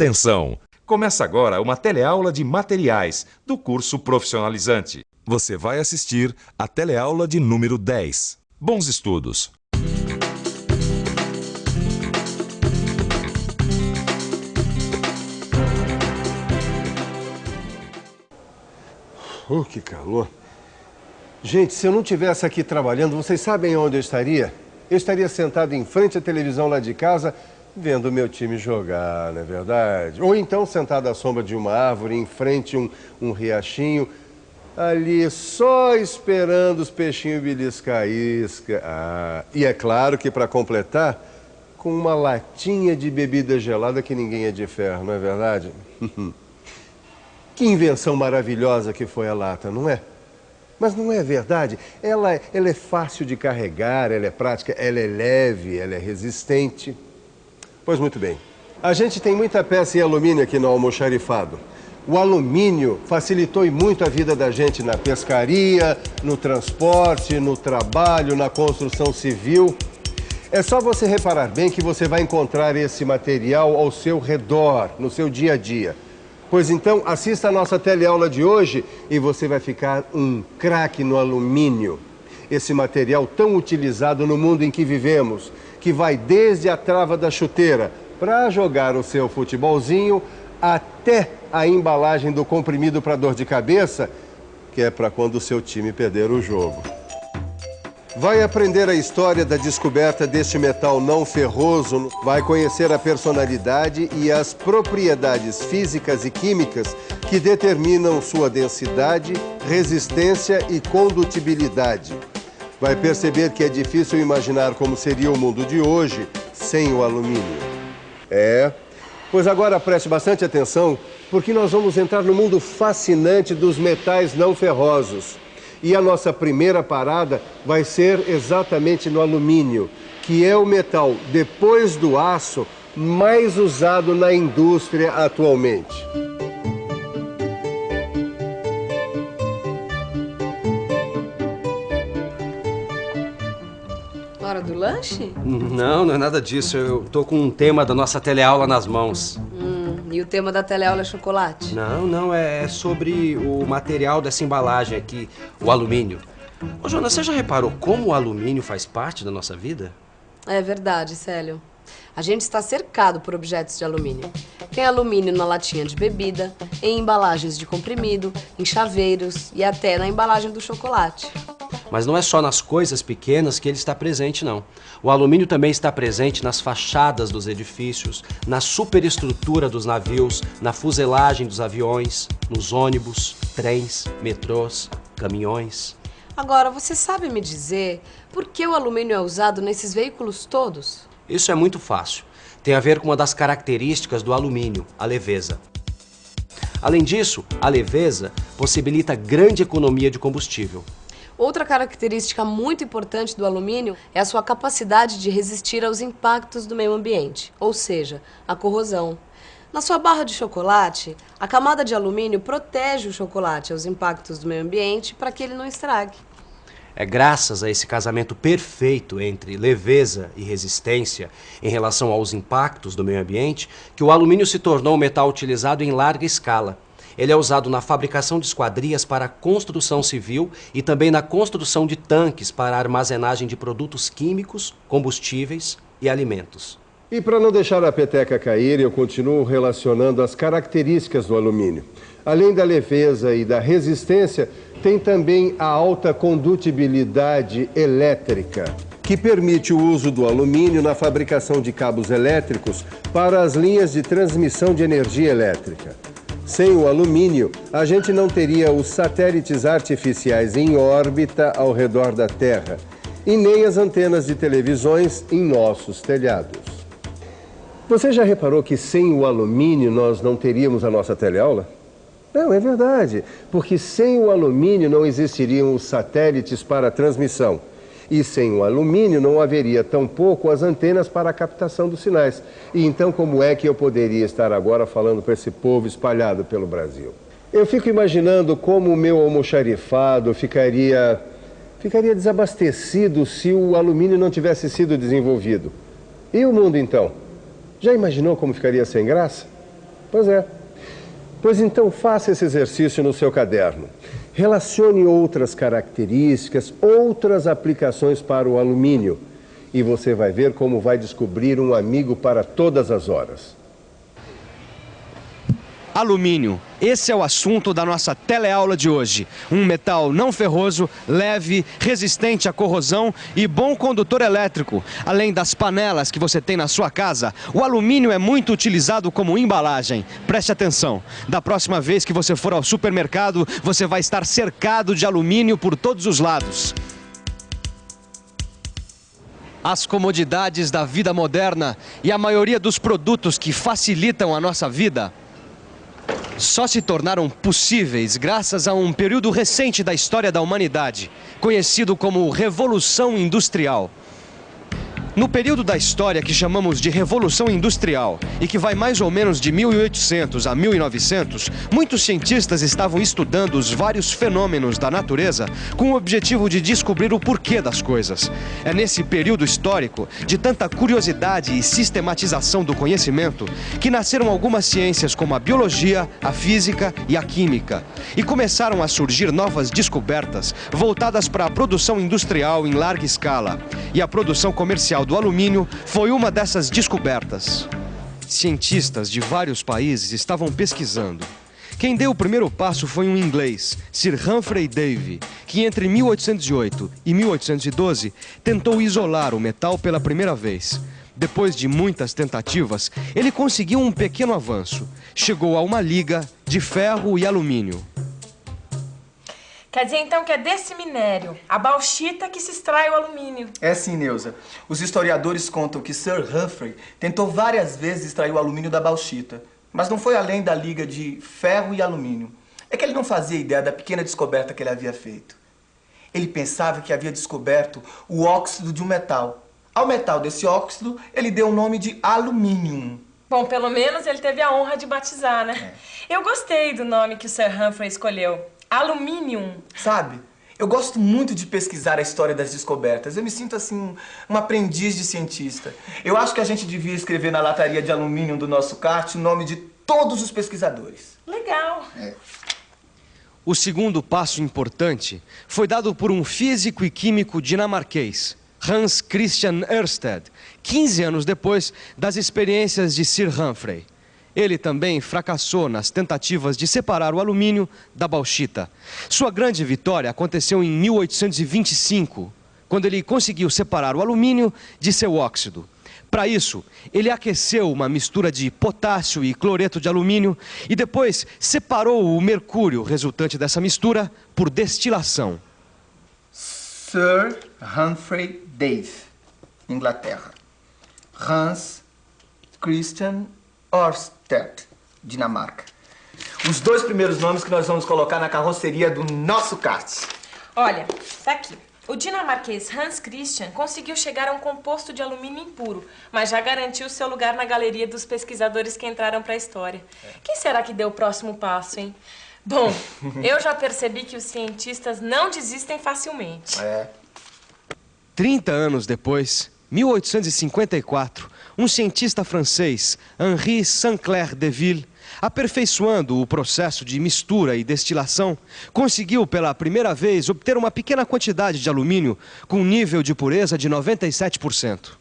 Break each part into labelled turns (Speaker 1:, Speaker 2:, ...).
Speaker 1: Atenção! Começa agora uma teleaula de materiais do curso profissionalizante. Você vai assistir a teleaula de número 10. Bons estudos!
Speaker 2: Que calor! Gente, se eu não estivesse aqui trabalhando, vocês sabem onde eu estaria? Eu estaria sentado em frente à televisão lá de casa, vendo o meu time jogar, não é verdade? Ou então sentado à sombra de uma árvore, em frente a um riachinho, ali só esperando os peixinhos beliscar a isca. E é claro que para completar, com uma latinha de bebida gelada que ninguém é de ferro, não é verdade? Que invenção maravilhosa que foi a lata, não é? Mas não é verdade? Ela é fácil de carregar, ela é prática, ela é leve, ela é resistente. Pois muito bem. A gente tem muita peça em alumínio aqui no almoxarifado. O alumínio facilitou muito a vida da gente na pescaria, no transporte, no trabalho, na construção civil. É só você reparar bem que você vai encontrar esse material ao seu redor, no seu dia a dia. Pois então, assista a nossa teleaula de hoje e você vai ficar um craque no alumínio. Esse material tão utilizado no mundo em que vivemos, que vai desde a trava da chuteira para jogar o seu futebolzinho até a embalagem do comprimido para dor de cabeça, que é para quando o seu time perder o jogo. Vai aprender a história da descoberta deste metal não ferroso, vai conhecer a personalidade e as propriedades físicas e químicas que determinam sua densidade, resistência e condutibilidade. Vai perceber que é difícil imaginar como seria o mundo de hoje sem o alumínio. Pois agora preste bastante atenção, porque nós vamos entrar no mundo fascinante dos metais não ferrosos. E a nossa primeira parada vai ser exatamente no alumínio, que é o metal, depois do aço, mais usado na indústria atualmente.
Speaker 3: Hora do lanche?
Speaker 4: Não é nada disso. Eu tô com um tema da nossa teleaula nas mãos.
Speaker 3: E o tema da teleaula é chocolate?
Speaker 4: Não, é sobre o material dessa embalagem aqui, o alumínio. Ô, Jonas, você já reparou como o alumínio faz parte da nossa vida?
Speaker 3: É verdade, Célio. A gente está cercado por objetos de alumínio. Tem alumínio na latinha de bebida, em embalagens de comprimido, em chaveiros e até na embalagem do chocolate.
Speaker 4: Mas não é só nas coisas pequenas que ele está presente, não. O alumínio também está presente nas fachadas dos edifícios, na superestrutura dos navios, na fuselagem dos aviões, nos ônibus, trens, metrôs, caminhões.
Speaker 3: Agora, você sabe me dizer por que o alumínio é usado nesses veículos todos?
Speaker 4: Isso é muito fácil. Tem a ver com uma das características do alumínio, a leveza. Além disso, a leveza possibilita grande economia de combustível.
Speaker 3: Outra característica muito importante do alumínio é a sua capacidade de resistir aos impactos do meio ambiente, ou seja, a corrosão. Na sua barra de chocolate, a camada de alumínio protege o chocolate aos impactos do meio ambiente para que ele não estrague.
Speaker 4: É graças a esse casamento perfeito entre leveza e resistência em relação aos impactos do meio ambiente que o alumínio se tornou um metal utilizado em larga escala. Ele é usado na fabricação de esquadrias para a construção civil e também na construção de tanques para a armazenagem de produtos químicos, combustíveis e alimentos.
Speaker 2: E para não deixar a peteca cair, eu continuo relacionando as características do alumínio. Além da leveza e da resistência, tem também a alta condutibilidade elétrica, que permite o uso do alumínio na fabricação de cabos elétricos para as linhas de transmissão de energia elétrica. Sem o alumínio, a gente não teria os satélites artificiais em órbita ao redor da Terra e nem as antenas de televisões em nossos telhados. Você já reparou que sem o alumínio nós não teríamos a nossa teleaula? Não, é verdade, porque sem o alumínio não existiriam os satélites para a transmissão. E sem o alumínio não haveria tampouco as antenas para a captação dos sinais. E então como é que eu poderia estar agora falando para esse povo espalhado pelo Brasil? Eu fico imaginando como o meu almoxarifado ficaria desabastecido se o alumínio não tivesse sido desenvolvido. E o mundo então? Já imaginou como ficaria sem graça? Pois é. Pois então faça esse exercício no seu caderno. Relacione outras características, outras aplicações para o alumínio. E você vai ver como vai descobrir um amigo para todas as horas.
Speaker 4: Alumínio. Esse é o assunto da nossa teleaula de hoje. Um metal não ferroso, leve, resistente à corrosão e bom condutor elétrico. Além das panelas que você tem na sua casa, o alumínio é muito utilizado como embalagem. Preste atenção. Da próxima vez que você for ao supermercado, você vai estar cercado de alumínio por todos os lados. As comodidades da vida moderna e a maioria dos produtos que facilitam a nossa vida só se tornaram possíveis graças a um período recente da história da humanidade, conhecido como Revolução Industrial. No período da história que chamamos de Revolução Industrial, e que vai mais ou menos de 1800 a 1900, muitos cientistas estavam estudando os vários fenômenos da natureza com o objetivo de descobrir o porquê das coisas. É nesse período histórico, de tanta curiosidade e sistematização do conhecimento, que nasceram algumas ciências como a biologia, a física e a química. E começaram a surgir novas descobertas voltadas para a produção industrial em larga escala. E a produção comercial do alumínio foi uma dessas descobertas. Cientistas de vários países estavam pesquisando. Quem deu o primeiro passo foi um inglês, Sir Humphrey Davy, que entre 1808 e 1812 tentou isolar o metal pela primeira vez. Depois de muitas tentativas, ele conseguiu um pequeno avanço. Chegou a uma liga de ferro e alumínio.
Speaker 5: Quer dizer, então, que é desse minério, a bauxita, que se extrai o alumínio.
Speaker 6: É sim, Neuza. Os historiadores contam que Sir Humphrey tentou várias vezes extrair o alumínio da bauxita, mas não foi além da liga de ferro e alumínio. É que ele não fazia ideia da pequena descoberta que ele havia feito. Ele pensava que havia descoberto o óxido de um metal. Ao metal desse óxido, ele deu o nome de alumínio.
Speaker 5: Bom, pelo menos ele teve a honra de batizar, né? Eu gostei do nome que o Sir Humphrey escolheu. Aluminium.
Speaker 6: Sabe, eu gosto muito de pesquisar a história das descobertas. Eu me sinto assim, um aprendiz de cientista. Eu acho que a gente devia escrever na lataria de alumínio do nosso kart o nome de todos os pesquisadores.
Speaker 5: Legal.
Speaker 4: O segundo passo importante foi dado por um físico e químico dinamarquês, Hans Christian Ørsted, 15 anos depois das experiências de Sir Humphrey. Ele também fracassou nas tentativas de separar o alumínio da bauxita. Sua grande vitória aconteceu em 1825, quando ele conseguiu separar o alumínio de seu óxido. Para isso, ele aqueceu uma mistura de potássio e cloreto de alumínio e depois separou o mercúrio resultante dessa mistura por destilação.
Speaker 6: Sir Humphrey Davy, Inglaterra. Hans Christian Ørsted, Dinamarca. Os dois primeiros nomes que nós vamos colocar na carroceria do nosso kart.
Speaker 5: Olha, tá aqui. O dinamarquês Hans Christian conseguiu chegar a um composto de alumínio impuro, mas já garantiu seu lugar na galeria dos pesquisadores que entraram para a história. Quem será que deu o próximo passo, hein? Bom, eu já percebi que os cientistas não desistem facilmente.
Speaker 4: 30 anos depois, 1854, um cientista francês, Henri Saint-Clair Deville, aperfeiçoando o processo de mistura e destilação, conseguiu pela primeira vez obter uma pequena quantidade de alumínio com um nível de pureza de 97%.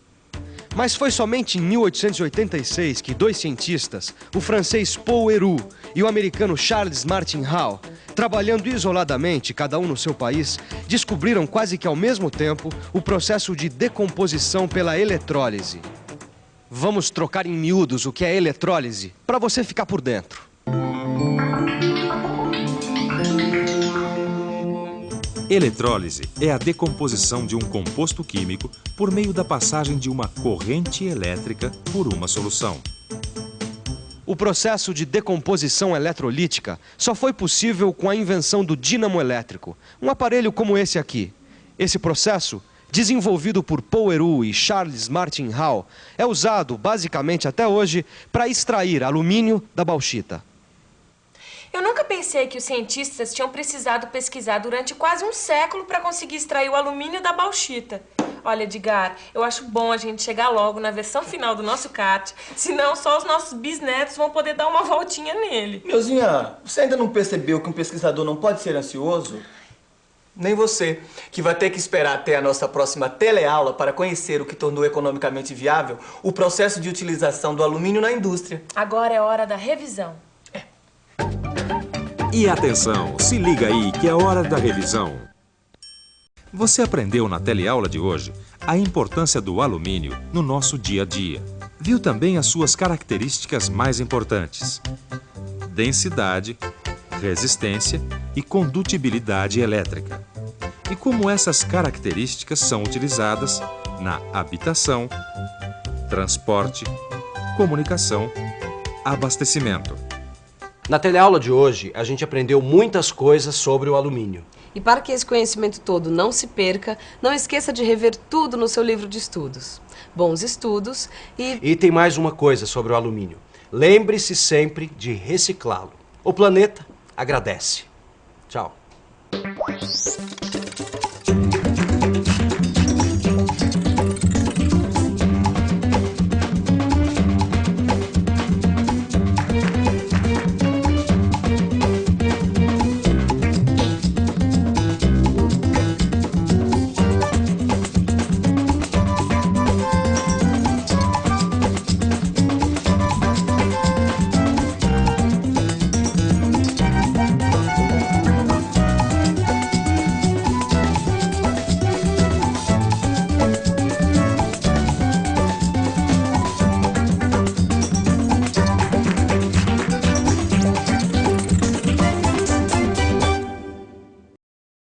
Speaker 4: Mas foi somente em 1886 que dois cientistas, o francês Paul Héroult e o americano Charles Martin Howe, trabalhando isoladamente, cada um no seu país, descobriram quase que ao mesmo tempo o processo de decomposição pela eletrólise. Vamos trocar em miúdos o que é eletrólise, para você ficar por dentro.
Speaker 1: Eletrólise é a decomposição de um composto químico por meio da passagem de uma corrente elétrica por uma solução.
Speaker 4: O processo de decomposição eletrolítica só foi possível com a invenção do dínamo elétrico, um aparelho como esse aqui. Esse processo, desenvolvido por Paul Héroult e Charles Martin Howe, é usado basicamente até hoje para extrair alumínio da bauxita.
Speaker 5: Eu nunca pensei que os cientistas tinham precisado pesquisar durante quase um século para conseguir extrair o alumínio da bauxita. Olha, Edgar, eu acho bom a gente chegar logo na versão final do nosso kart, senão só os nossos bisnetos vão poder dar uma voltinha nele.
Speaker 6: Neuzinha, você ainda não percebeu que um pesquisador não pode ser ansioso? Nem você, que vai ter que esperar até a nossa próxima teleaula para conhecer o que tornou economicamente viável o processo de utilização do alumínio na indústria.
Speaker 5: Agora é hora da revisão.
Speaker 1: E atenção, se liga aí que é hora da revisão. Você aprendeu na teleaula de hoje a importância do alumínio no nosso dia a dia. Viu também as suas características mais importantes: densidade, resistência e condutibilidade elétrica. E como essas características são utilizadas na habitação, transporte, comunicação, abastecimento.
Speaker 4: Na teleaula de hoje, a gente aprendeu muitas coisas sobre o alumínio.
Speaker 3: E para que esse conhecimento todo não se perca, não esqueça de rever tudo no seu livro de estudos. Bons estudos
Speaker 4: E tem mais uma coisa sobre o alumínio. Lembre-se sempre de reciclá-lo. O planeta agradece. Tchau.